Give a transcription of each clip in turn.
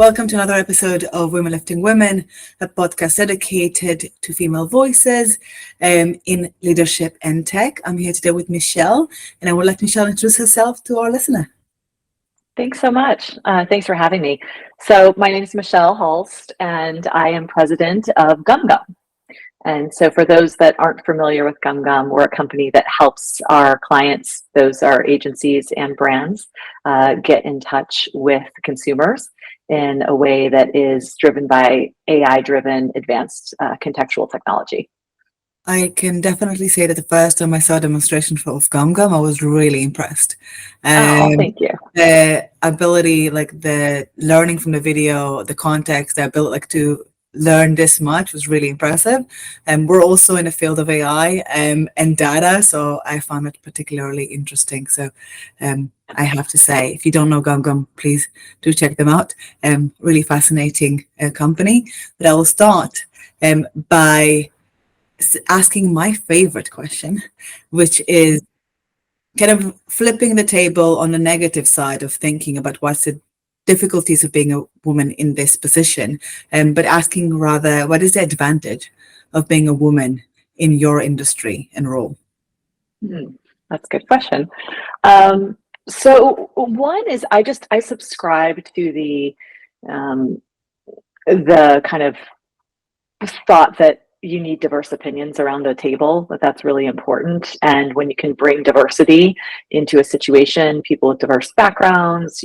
Welcome to another episode of Women Lifting Women, a podcast dedicated to female voices in leadership and tech. I'm here today with Michelle, and I would like Michelle introduce herself to our listener. Thanks so much. Thanks for having me. So my name is Michelle Hulst, and I am president of GumGum. And so for those that aren't familiar with GumGum, we're a company that helps our clients, those are agencies and brands, get in touch with consumers in a way that is driven by AI-driven advanced contextual technology. I can definitely say that the first time I saw a demonstration of GumGum, I was really impressed. Thank you. The ability, like the learning from the video, the context, the ability to learn this much was really impressive. And we're also in the field of AI and data, so I found it particularly interesting. So I have to say, if you don't know GumGum, please do check them out. Really fascinating company. But I will start by asking my favorite question, which is kind of flipping the table on the negative side of thinking about what's the difficulties of being a woman in this position, but asking rather, what is the advantage of being a woman in your industry and role? That's a good question. So one is I subscribe to the kind of thought that you need diverse opinions around the table, that's really important. And when you can bring diversity into a situation, people with diverse backgrounds,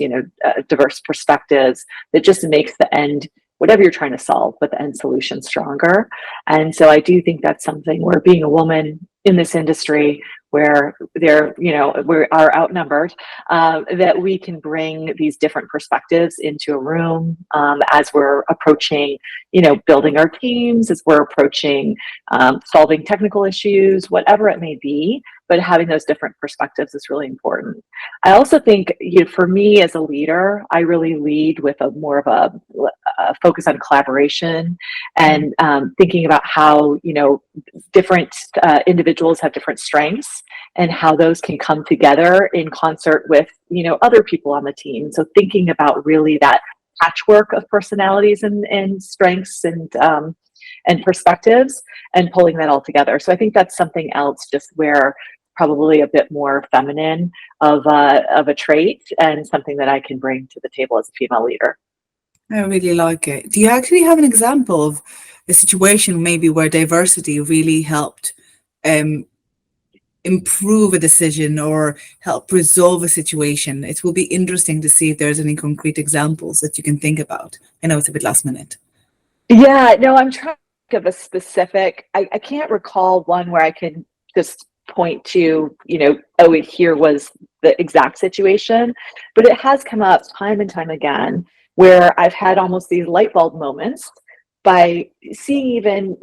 diverse perspectives, that just makes the end, whatever you're trying to solve, but the end solution stronger. And so I do think that's something where being a woman in this industry, where we are outnumbered, that we can bring these different perspectives into a room as we're approaching, building our teams, as we're approaching solving technical issues, whatever it may be, but having those different perspectives is really important. I also think, for me as a leader, I really lead with more of a focus on collaboration and thinking about how, different individuals have different strengths and how those can come together in concert with, other people on the team. So thinking about really that patchwork of personalities and strengths and perspectives and pulling that all together. So I think that's something else, just where probably a bit more feminine of a trait and something that I can bring to the table as a female leader. I really like it. Do you actually have an example of a situation maybe where diversity really helped improve a decision or help resolve a situation? It will be interesting to see if there's any concrete examples that you can think about. I know it's a bit last minute. Yeah, no, I'm trying to think of a specific, I can't recall one where I can just point to, here was the exact situation, but it has come up time and time again where I've had almost these light bulb moments by seeing even,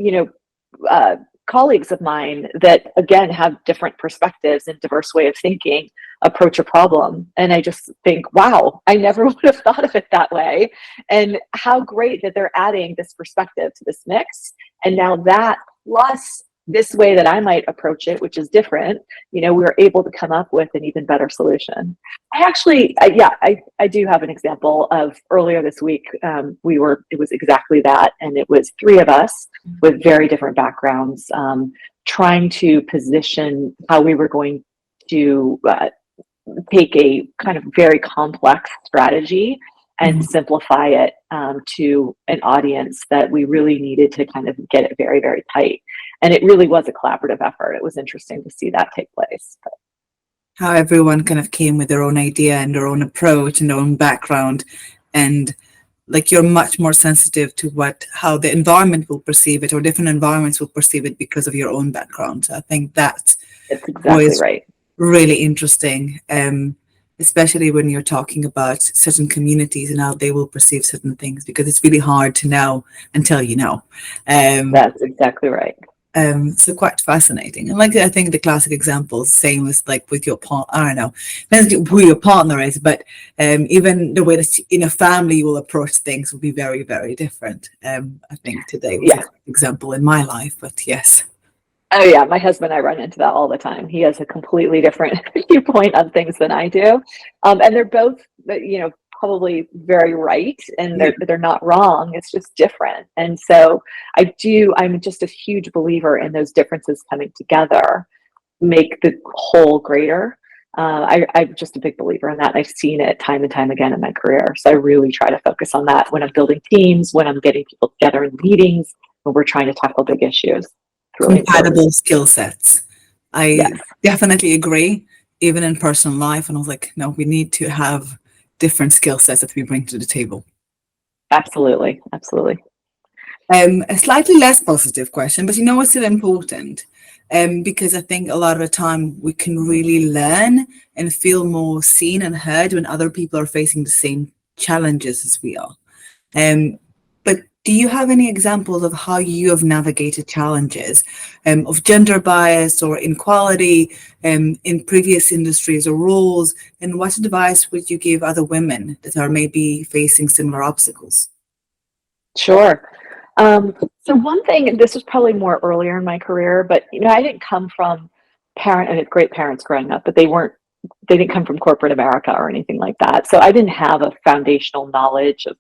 colleagues of mine that, again, have different perspectives and diverse way of thinking approach a problem. And I just think, wow, I never would have thought of it that way. And how great that they're adding this perspective to this mix. And now that plus this way that I might approach it, which is different, we're able to come up with an even better solution. I do have an example of earlier this week. It was exactly that. And it was three of us with very different backgrounds, trying to position how we were going to take a kind of very complex strategy and simplify it to an audience that we really needed to kind of get it very, very tight. And it really was a collaborative effort. It was interesting to see that take place. How everyone kind of came with their own idea and their own approach and their own background. And you're much more sensitive to how the environment will perceive it, or different environments will perceive it because of your own background. So I think that's exactly right. Really interesting. Especially when you're talking about certain communities and how they will perceive certain things, because it's really hard to know until you know. That's exactly right. So quite fascinating. And I think the classic examples, same as with your partner, I don't know, depends who your partner is, but even the way that in a family you will approach things will be very, very different. I think today was an example in my life, but yes. Oh yeah, my husband and I run into that all the time. He has a completely different viewpoint on things than I do. And they're both, probably very right, and Yeah. they're not wrong. It's just different. And so I'm just a huge believer in those differences coming together make the whole greater. I'm just a big believer in that. And I've seen it time and time again in my career. So I really try to focus on that when I'm building teams, when I'm getting people together in meetings, when we're trying to tackle big issues. It's really important. Compatible skill sets. I Yes, definitely agree, even in personal life. And I was like, no, we need to have different skill sets that we bring to the table. absolutely. Absolutely. A slightly less positive question, but it's still important. Because I think a lot of the time we can really learn and feel more seen and heard when other people are facing the same challenges as we are. Um, but do you have any examples of how you have navigated challenges of gender bias or inequality in previous industries or roles? And what advice would you give other women that are maybe facing similar obstacles? Sure. So one thing, and this was probably more earlier in my career, but I didn't come from I had great parents growing up, but they didn't come from corporate America or anything like that. So I didn't have a foundational knowledge of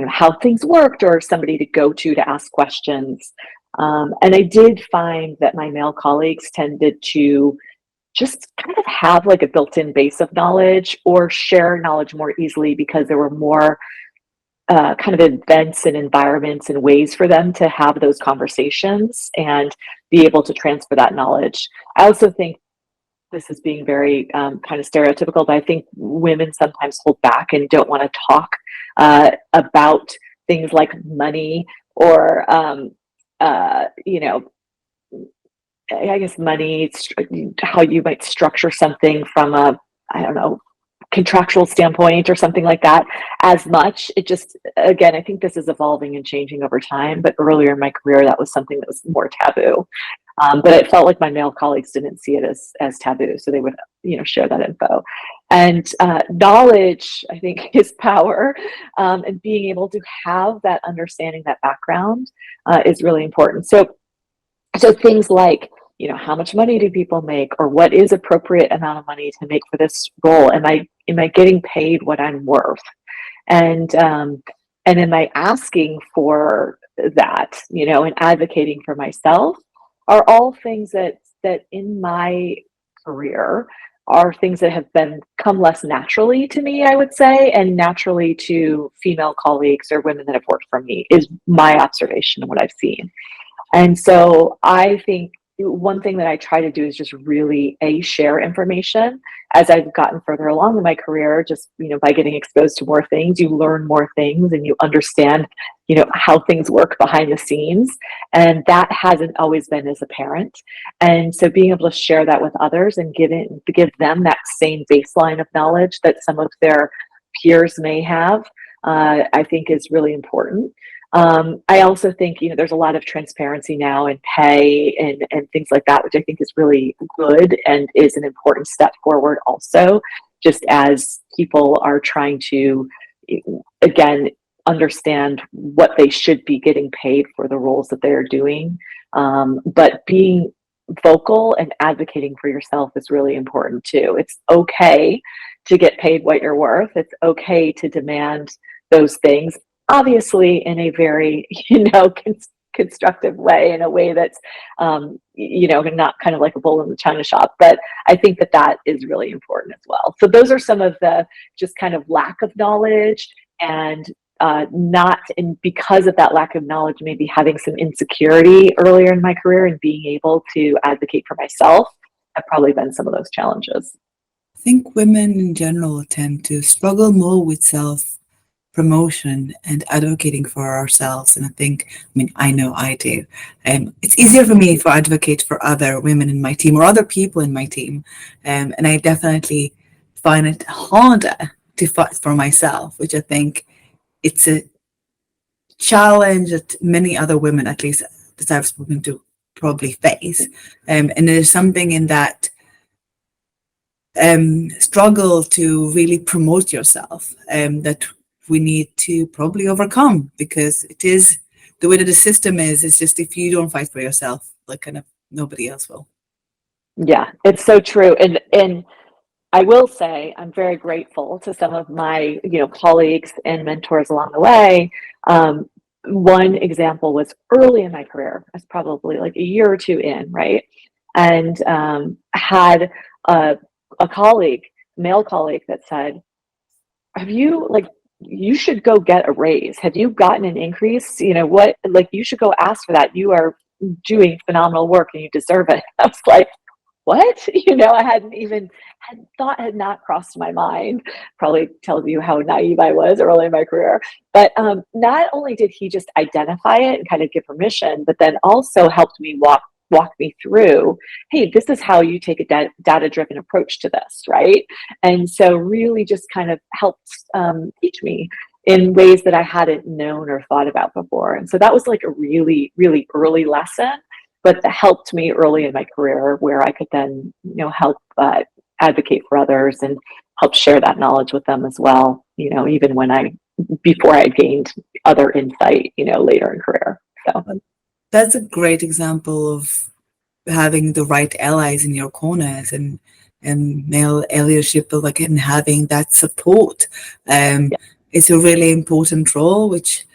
how things worked or somebody to go to ask questions. And I did find that my male colleagues tended to just kind of have like a built-in base of knowledge or share knowledge more easily because there were more kind of events and environments and ways for them to have those conversations and be able to transfer that knowledge. I also think this is being very kind of stereotypical, but I think women sometimes hold back and don't want to talk about things like money or, you know, I guess money, how you might structure something from I don't know, contractual standpoint or something like that as much. It just, again, I think this is evolving and changing over time, but earlier in my career, that was something that was more taboo. But it felt like my male colleagues didn't see it as taboo, so they would, share that info. And knowledge, I think, is power, and being able to have that understanding, that background, is really important. So things like, how much money do people make, or what is appropriate amount of money to make for this role? Am I getting paid what I'm worth? And am I asking for that, and advocating for myself are all things that in my career are things that have come less naturally to me, I would say, and naturally to female colleagues or women that have worked for me is my observation and what I've seen. And so I think one thing that I try to do is just really share information as I've gotten further along in my career, just, by getting exposed to more things, you learn more things and you understand, how things work behind the scenes. And that hasn't always been as apparent. And so being able to share that with others and give them that same baseline of knowledge that some of their peers may have, I think is really important. I also think, there's a lot of transparency now in pay and things like that, which I think is really good and is an important step forward also, just as people are trying to, again, understand what they should be getting paid for the roles that they're doing. But being vocal and advocating for yourself is really important too. It's okay to get paid what you're worth. It's okay to demand those things, obviously in a very constructive way, in a way that's not kind of like a bull in the china shop. But I think that is really important as well. So those are some of the just kind of lack of knowledge and not and because of that lack of knowledge, maybe having some insecurity earlier in my career and being able to advocate for myself have probably been some of those challenges. I think women in general tend to struggle more with self promotion and advocating for ourselves. And I know I do. It's easier for me to advocate for other women in my team or other people in my team. And I definitely find it harder to fight for myself, which I think it's a challenge that many other women, at least that I've spoken to, probably face. And there's something in that struggle to really promote yourself that we need to probably overcome, because it is the way that the system is. It's just, if you don't fight for yourself, like, kind of nobody else will. Yeah, it's so true. And I will say I'm very grateful to some of my, colleagues and mentors along the way. Um, One example was early in my career. I was probably like a year or two in, right? And had a, a colleague, male colleague, that said, "Have you you should go get a raise. Have you gotten an increase? What? Like you should go ask for that. You are doing phenomenal work and you deserve it." I was like, what? I hadn't even had not crossed my mind. Probably tells you how naive I was early in my career. But not only did he just identify it and kind of give permission, but then also helped me walk me through, hey, this is how you take a data driven approach to this, right? And so really just kind of helped teach me in ways that I hadn't known or thought about before. And so that was like a really, really early lesson, but that helped me early in my career where I could then, help advocate for others and help share that knowledge with them as well, even before I gained other insight, later in career. So That's a great example of having the right allies in your corners and male leadership, but like and having that support. Um, yeah, it's a really important role, which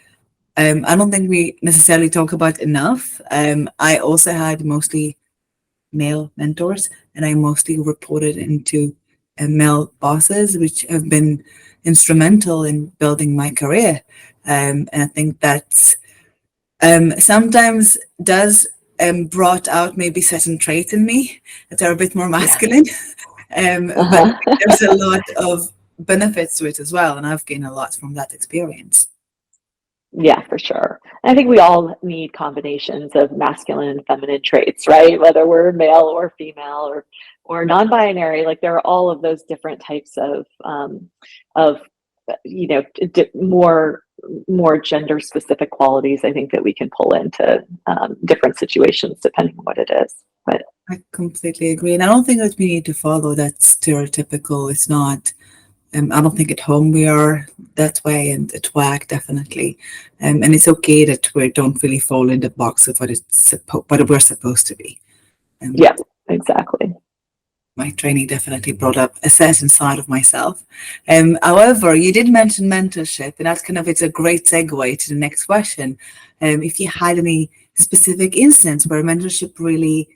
I don't think we necessarily talk about enough. I also had mostly male mentors, and I mostly reported into male bosses, which have been instrumental in building my career. And I think that's sometimes does brought out maybe certain traits in me that are a bit more yeah. masculine. But Uh-huh. there's a lot of benefits to it as well, and I've gained a lot from that experience. Yeah, for sure. I think we all need combinations of masculine and feminine traits, right? Whether we're male or female or non-binary, like there are all of those different types of more gender specific qualities. I think that we can pull into different situations depending on what it is. But I completely agree, and I don't think that we need to follow that stereotypical. It's not. I don't think at home we are that way, and at work definitely. And it's okay that we don't really fall in the box of what we're supposed to be. Um, yeah, exactly. my training definitely brought up a certain side of myself. However, you did mention mentorship, and that's it's a great segue to the next question. If you had any specific instance where mentorship really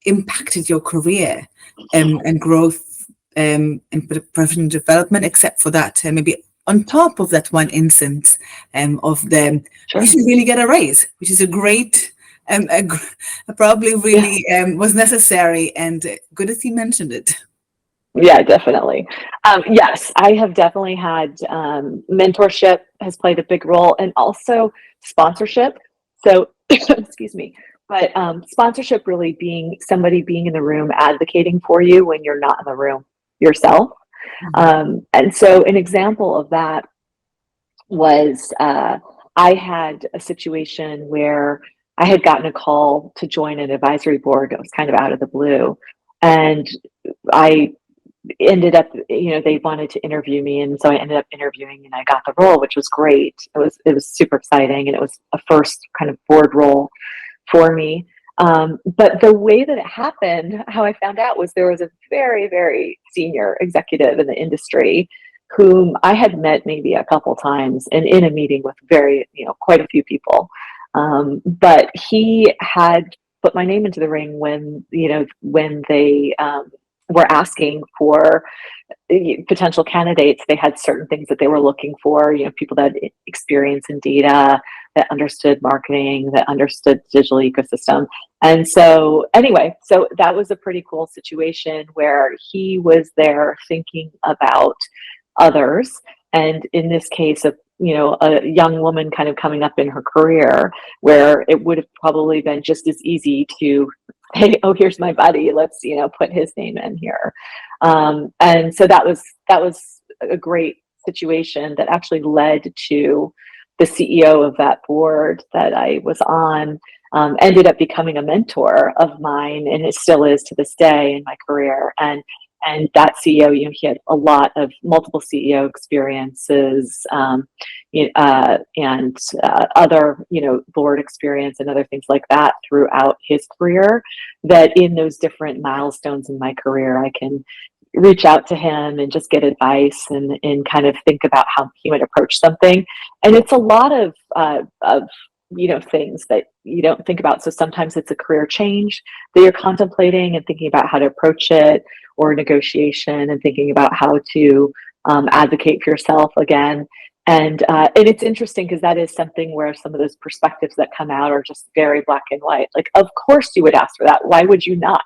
impacted your career and growth and professional development, except for that, maybe on top of that one instance of them, you Sure. should really get a raise, which is a great, probably Yeah. really was necessary and good that you mentioned it. Yeah, definitely. Yes, I have definitely had mentorship has played a big role, and also sponsorship. So, excuse me, but sponsorship really being somebody being in the room advocating for you when you're not in the room yourself. Mhm. And so, an example of that was I had a situation where I had gotten a call to join an advisory board. It was kind of out of the blue, and I ended up, they wanted to interview me, and so I ended up interviewing, and I got the role, which was great. It was super exciting, and it was a first kind of board role for me. But the way that it happened, how I found out was there was a very, very senior executive in the industry whom I had met maybe a couple times and in a meeting with quite a few people. But he had put my name into the ring when they were asking for potential candidates. They had certain things that they were looking for, people that had experience in data, that understood marketing, that understood digital ecosystem. And so anyway, so that was a pretty cool situation where he was there thinking about others. And in this case, a young woman kind of coming up in her career, where it would have probably been just as easy to, hey, oh, here's my buddy, let's put his name in here. And so that was a great situation that actually led to the CEO of that board that I was on. Ended up becoming a mentor of mine, and it still is to this day in my career. And that CEO, he had a lot of multiple CEO experiences, and other, board experience and other things like that throughout his career. That in those different milestones in my career, I can reach out to him and just get advice and kind of think about how he might approach something. And it's a lot of things that you don't think about. So sometimes it's a career change that you're contemplating and thinking about how to approach it, or negotiation and thinking about how to advocate for yourself again. And it's interesting because that is something where some of those perspectives that come out are just very black and white. Like, of course you would ask for that. Why would you not?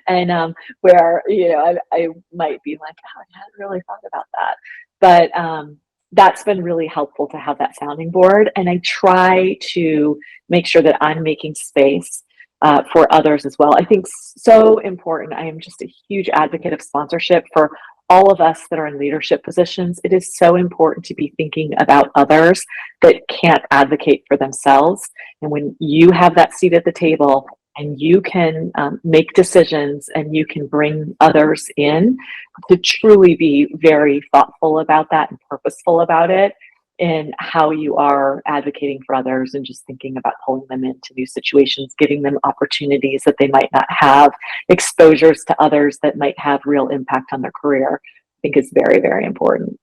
And where I might be like, oh, I hadn't really thought about that, but that's been really helpful to have that sounding board. And I try to make sure that I'm making space for others as well. I think so important. I am just a huge advocate of sponsorship for all of us that are in leadership positions. It is so important to be thinking about others that can't advocate for themselves. And when you have that seat at the table and you can make decisions and you can bring others in, to truly be very thoughtful about that and purposeful about it, and how you are advocating for others and just thinking about pulling them into new situations, giving them opportunities that they might not have, exposures to others that might have real impact on their career, I think is very, very important.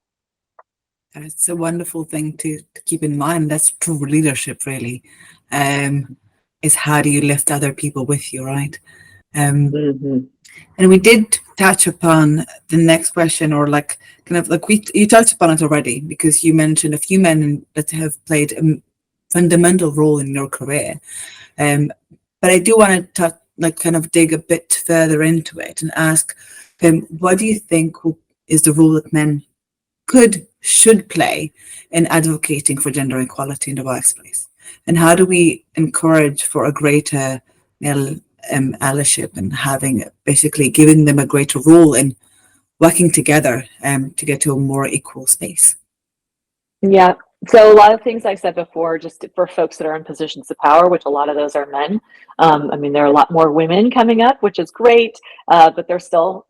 It's a wonderful thing to keep in mind. That's true leadership, really, is how do you lift other people with you, right? Mm-hmm. And we did touch upon the next question, or like kind of like you touched upon it already, because you mentioned a few men that have played a fundamental role in your career. But I do want to kind of dig a bit further into it and ask, what do you think is the role that men should play in advocating for gender equality in the workplace? And how do we encourage for a greater male allyship and basically giving them a greater role in working together to get to a more equal space? Yeah. So a lot of things I said before, just for folks that are in positions of power, which a lot of those are men. I mean, there are a lot more women coming up, which is great, but there's still,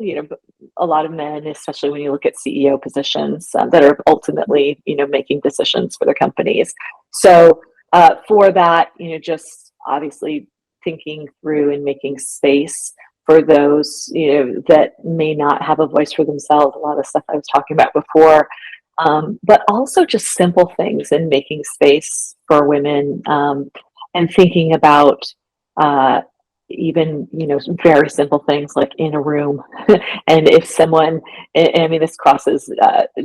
a lot of men, especially when you look at CEO positions that are ultimately, making decisions for their companies. So for that, just obviously thinking through and making space for those, that may not have a voice for themselves. A lot of stuff I was talking about before. But also just simple things and making space for women, and thinking about even, very simple things like in a room. And if someone, I mean, this crosses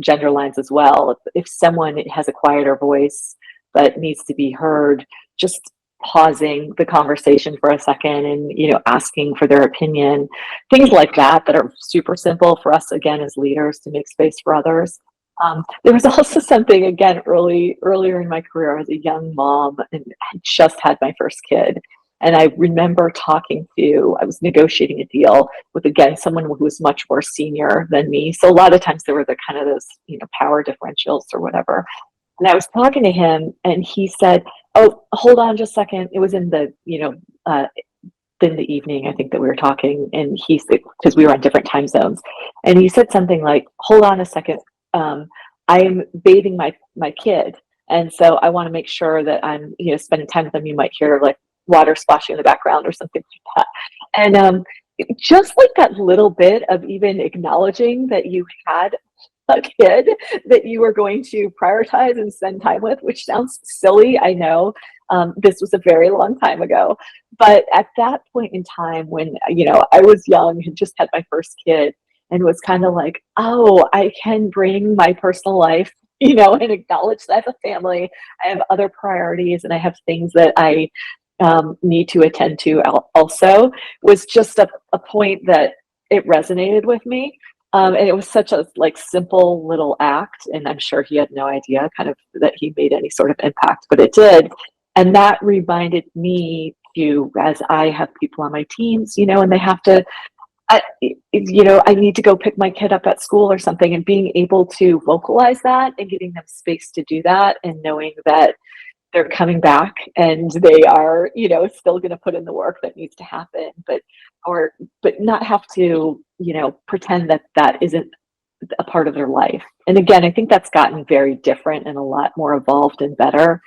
gender lines as well. If someone has a quieter voice but needs to be heard, just pausing the conversation for a second and, asking for their opinion, things like that are super simple for us, again, as leaders, to make space for others. There was also something, again, earlier in my career. I was a young mom and had just had my first kid. And I remember I was negotiating a deal with, again, someone who was much more senior than me. So a lot of times there were the kind of those, power differentials or whatever. And I was talking to him and he said, "Oh, hold on just a second." It was in the, in the evening, I think, that we were talking, and he said, because we were on different time zones, and he said something like, "Hold on a second. I'm bathing my kid, and so I want to make sure that I'm, spending time with them. You might hear like water splashing in the background or something like that." And just like that little bit of even acknowledging that you had a kid that you were going to prioritize and spend time with, which sounds silly, I know. This was a very long time ago, but at that point in time when, I was young, had just had my first kid, and was kind of like, oh, I can bring my personal life, and acknowledge that I have a family, I have other priorities, and I have things that I need to attend to also, was just a point that it resonated with me. And it was such a simple little act, and I'm sure he had no idea kind of that he made any sort of impact, but it did. And that reminded me to, as I have people on my teams, and they have to, I need to go pick my kid up at school or something, and being able to vocalize that and giving them space to do that, and knowing that they're coming back and they are, still going to put in the work that needs to happen, but not have to, pretend that that isn't a part of their life. And again, I think that's gotten very different and a lot more evolved and better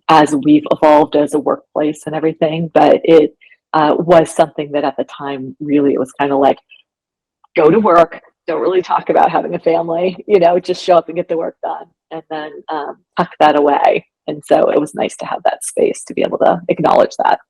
as we've evolved as a workplace and everything. But it was something that at the time, really, it was kind of like, go to work, don't really talk about having a family, just show up and get the work done, and then tuck that away. And so it was nice to have that space to be able to acknowledge that.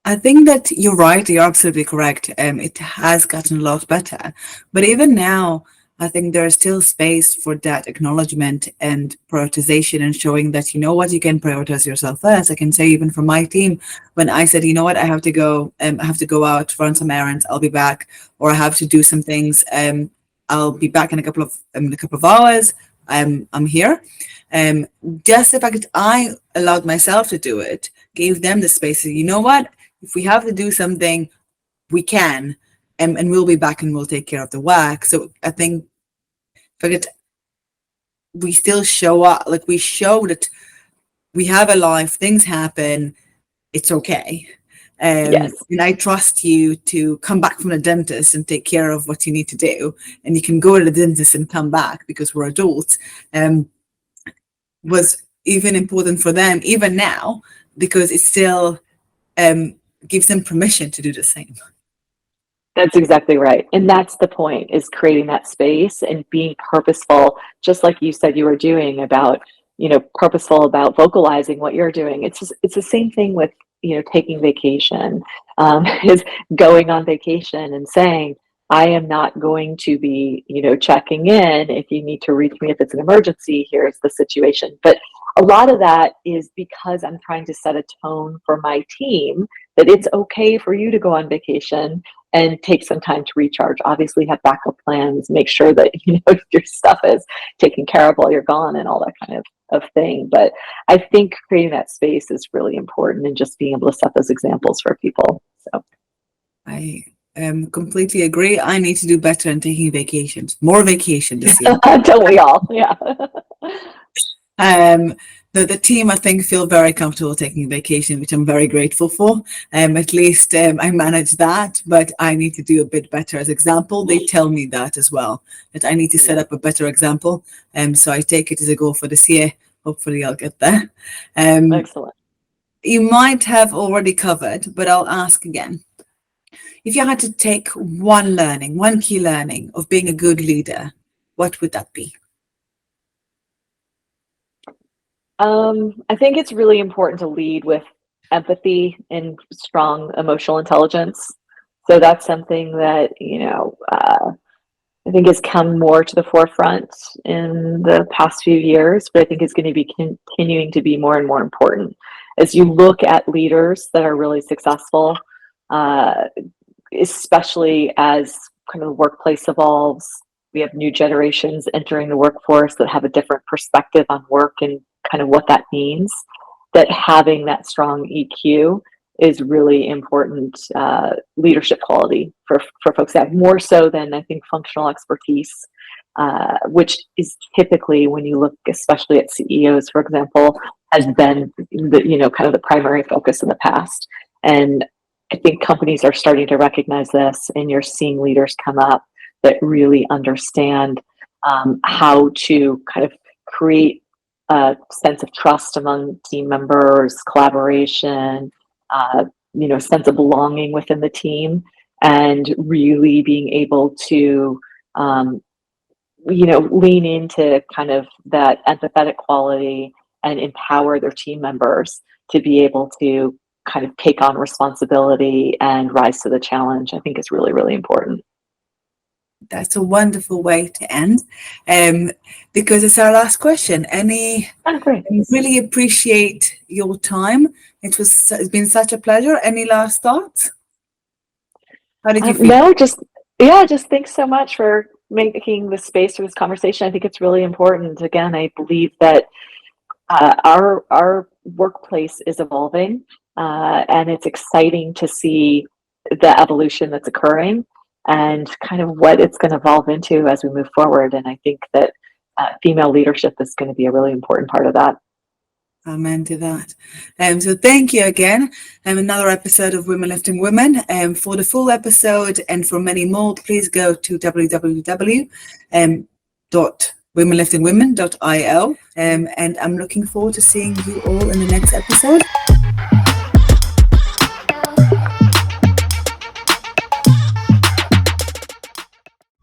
I think that you're right. You're absolutely correct. It has gotten a lot better, but even now, I think there is still space for that acknowledgement and prioritization, and showing that, you know what, you can prioritize yourself first. I can say, even from my team, when I said, you know what, I have to go out, run some errands, I'll be back, or I have to do some things, I'll be back in a couple of hours. I'm here. Just the fact that I allowed myself to do it gave them the space. You know what? If we have to do something, we can, and we'll be back and we'll take care of the work. So I think, we still show up, like we show that we have a life, things happen, it's okay. Yes. And I trust you to come back from the dentist and take care of what you need to do. And you can go to the dentist and come back because we're adults. Was even important for them, even now, because it still gives them permission to do the same. That's exactly right. And that's the point, is creating that space and being purposeful, just like you said you were doing, about, purposeful about vocalizing what you're doing. It's the same thing with, taking vacation, is going on vacation and saying, I am not going to be, checking in. If you need to reach me, if it's an emergency, here's the situation. But a lot of that is because I'm trying to set a tone for my team that it's okay for you to go on vacation and take some time to recharge. Obviously, have backup plans, make sure that your stuff is taken care of while you're gone, and all that kind of thing. But I think creating that space is really important, and just being able to set those examples for people. So I completely agree. I need to do better in taking vacations, more vacation this year. Don't we all? Yeah. The team, I think, feel very comfortable taking vacation, which I'm very grateful for. At least I manage that, but I need to do a bit better as example. They tell me that as well, that I need to set up a better example. So I take it as a goal for this year. Hopefully I'll get there. Excellent. You might have already covered, but I'll ask again. If you had to take one key learning of being a good leader, what would that be? I think it's really important to lead with empathy and strong emotional intelligence. So that's something that, I think has come more to the forefront in the past few years, but I think is going to be continuing to be more and more important. As you look at leaders that are really successful, especially as kind of the workplace evolves, we have new generations entering the workforce that have a different perspective on work and kind of what that means, that having that strong EQ is really important leadership quality for folks that have, more so than I think functional expertise, which is typically, when you look especially at CEOs, for example, has been the, kind of the primary focus in the past. And I think companies are starting to recognize this, and you're seeing leaders come up that really understand how to kind of create a sense of trust among team members, collaboration, sense of belonging within the team, and really being able to, lean into kind of that empathetic quality and empower their team members to be able to kind of take on responsibility and rise to the challenge. I think is really, really important. That's a wonderful way to end, because it's our last question. I really appreciate your time. It's been such a pleasure. Any last thoughts? How did you feel? No, just thanks so much for making the space for this conversation. I think it's really important. Again, I believe that our workplace is evolving, and it's exciting to see the evolution that's occurring and kind of what it's going to evolve into as we move forward. And I think that female leadership is going to be a really important part of that. Amen to that. So thank you again. Another episode of Women Lifting Women. For the full episode and for many more, please go to www.womenliftingwomen.io. And I'm looking forward to seeing you all in the next episode.